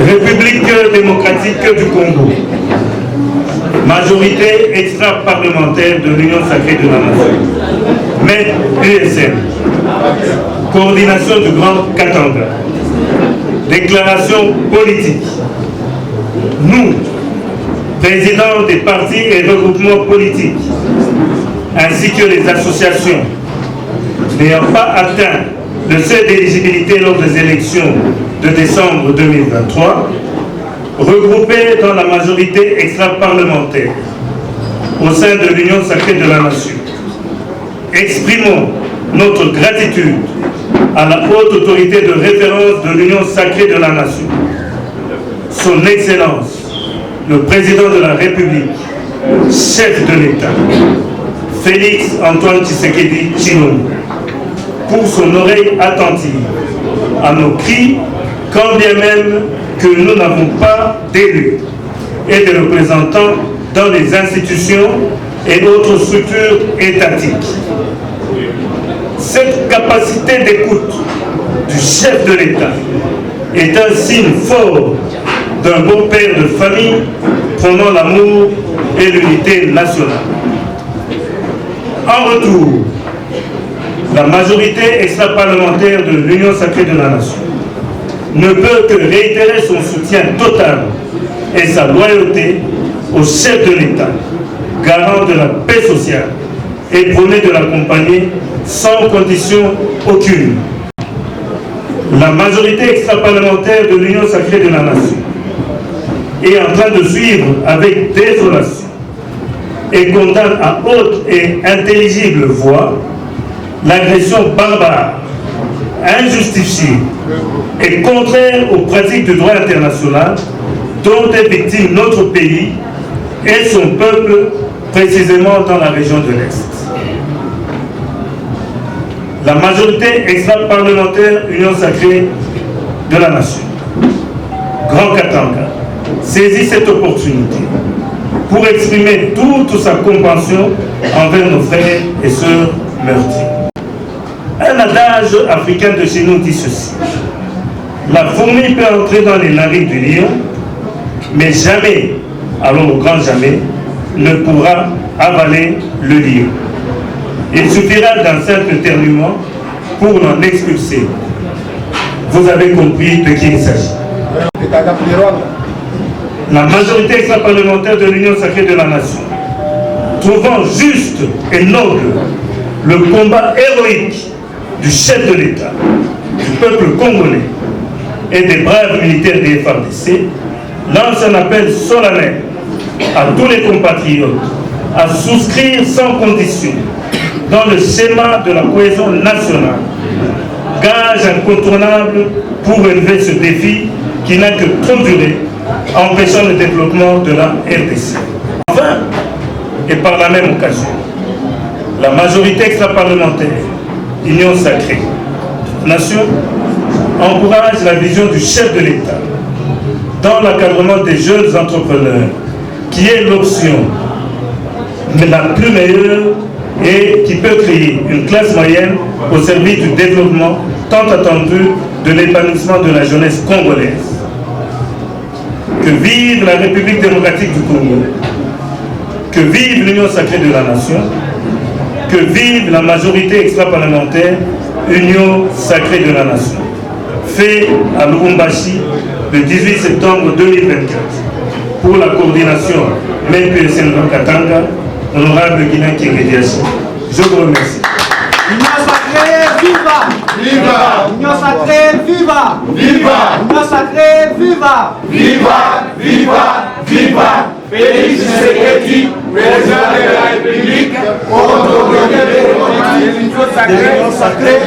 République démocratique du Congo, majorité extra-parlementaire de l'Union sacrée de la nation, MED USN, coordination du Grand Katanga, déclaration politique. Nous, présidents des partis et regroupements politiques, ainsi que les associations n'ayant pas atteint le seuil d'éligibilité lors des élections de décembre 2023, regroupés dans la majorité extra-parlementaire au sein de l'Union sacrée de la nation, exprimons notre gratitude à la haute autorité de référence de l'Union sacrée de la nation, son Excellence, le Président de la République, chef de l'État, Félix Antoine Tshisekedi Tshilombo, pour son oreille attentive à nos cris, quand bien même que nous n'avons pas d'élus et de représentants dans les institutions et autres structures étatiques. Cette capacité d'écoute du chef de l'État est un signe fort d'un bon père de famille prônant l'amour et l'unité nationale. En retour, la majorité extra-parlementaire de l'Union sacrée de la nation ne peut que réitérer son soutien total et sa loyauté au chef de l'État, garant de la paix sociale, et promet de l'accompagner sans condition aucune. La majorité extra-parlementaire de l'Union sacrée de la nation est en train de suivre avec désolation et condamne à haute et intelligible voix l'agression barbare, injustifiée et contraire aux pratiques du droit international dont est victime notre pays et son peuple, précisément dans la région de l'Est. La majorité extra-parlementaire Union sacrée de la nation, Grand Katanga, saisit cette opportunité pour exprimer toute sa compassion envers nos frères et sœurs meurtris. Un adage africain de chez nous dit ceci: la fourmi peut entrer dans les narines du lion, mais jamais, alors au grand jamais, ne pourra avaler le lion. Il suffira d'un simple éternuement pour l'en expulser. Vous avez compris de qui il s'agit. La majorité extra-parlementaire de l'Union sacrée de la nation, trouvant juste et noble le combat héroïque du chef de l'État, du peuple congolais et des braves militaires des FARDC, lance un appel solennel à tous les compatriotes à souscrire sans condition dans le schéma de la cohésion nationale, gage incontournable pour relever ce défi qui n'a que trop duré, empêchant le développement de la RDC. Enfin, et par la même occasion, la majorité extra-parlementaire, Union sacrée, Nation, encourage la vision du chef de l'État dans l'encadrement des jeunes entrepreneurs, qui est l'option la plus meilleure et qui peut créer une classe moyenne au service du développement tant attendu de l'épanouissement de la jeunesse congolaise. Que vive la République démocratique du Congo, que vive l'Union sacrée de la nation, que vive la majorité extra-parlementaire Union sacrée de la nation. Fait à Lubumbashi le 18 septembre 2024 pour la coordination MED-USN Grand Katanga, honorable Guinan Kengediachi. Je vous remercie. Union sacrée, viva! Viva! Union sacrée, viva! Viva! Union sacrée, viva! Viva! Viva! Viva! Félix Tshisekedi, président de la République, contre l'Union sacrée,